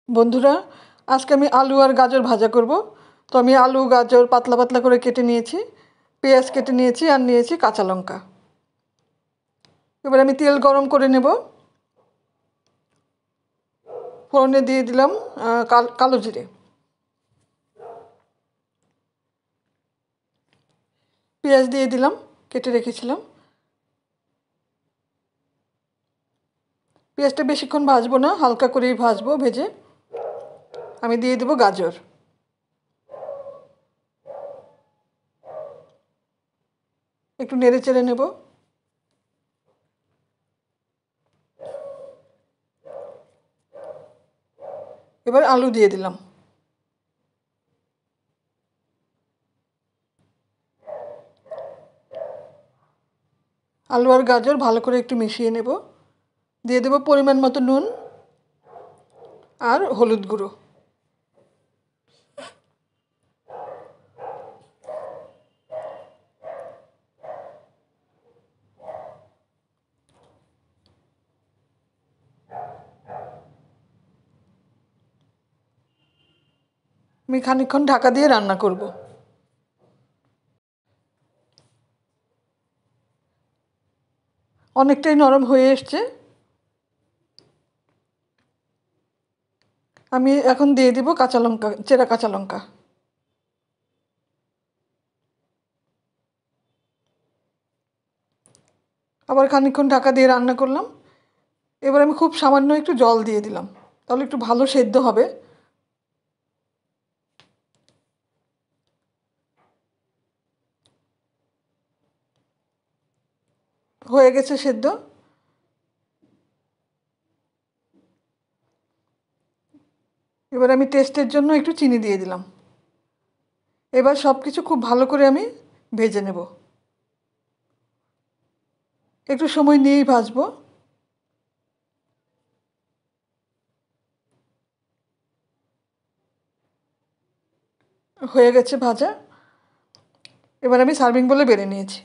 বন্ধুরা, আজকে আমি আলু আর গাজর ভাজা করব। তো আমি আলু গাজর পাতলা পাতলা করে কেটে নিয়েছি, পেঁয়াজ কেটে নিয়েছি আর নিয়েছি কাঁচা লঙ্কা। এবার আমি তেল গরম করে নেব। ফোড়নে দিয়ে দিলাম কালো জিরে, পেঁয়াজ দিয়ে দিলাম কেটে রেখেছিলাম। পেঁয়াজটা বেশিক্ষণ ভাজবো না, হালকা করেই ভাজবো। ভেজে আমি দিয়ে দেবো গাজর। একটু নেড়ে চেড়ে নেব। এবার আলু দিয়ে দিলাম। আলু আর গাজর ভালো করে একটু মিশিয়ে নেব। দিয়ে দেব পরিমাণ মতো নুন আর হলুদ গুঁড়ো। আমি খানিকক্ষণ ঢাকা দিয়ে রান্না করব। অনেকটাই নরম হয়ে এসছে। আমি এখন দিয়ে দিব কাঁচা লঙ্কা, চেরা কাঁচা লঙ্কা। আবার খানিকক্ষণ ঢাকা দিয়ে রান্না করলাম। এবার আমি খুব সামান্য একটু জল দিয়ে দিলাম, তাহলে একটু ভালো সেদ্ধ হবে। হয়ে গেছে সেদ্ধ। এবার আমি টেস্টের জন্য একটু চিনি দিয়ে দিলাম। এবার সব কিছু খুব ভালো করে আমি ভেজে নেব। একটু সময় নিয়েই ভাজবো। হয়ে গেছে ভাজা। এবার আমি সার্ভিং বলে বেড়ে নিয়েছি।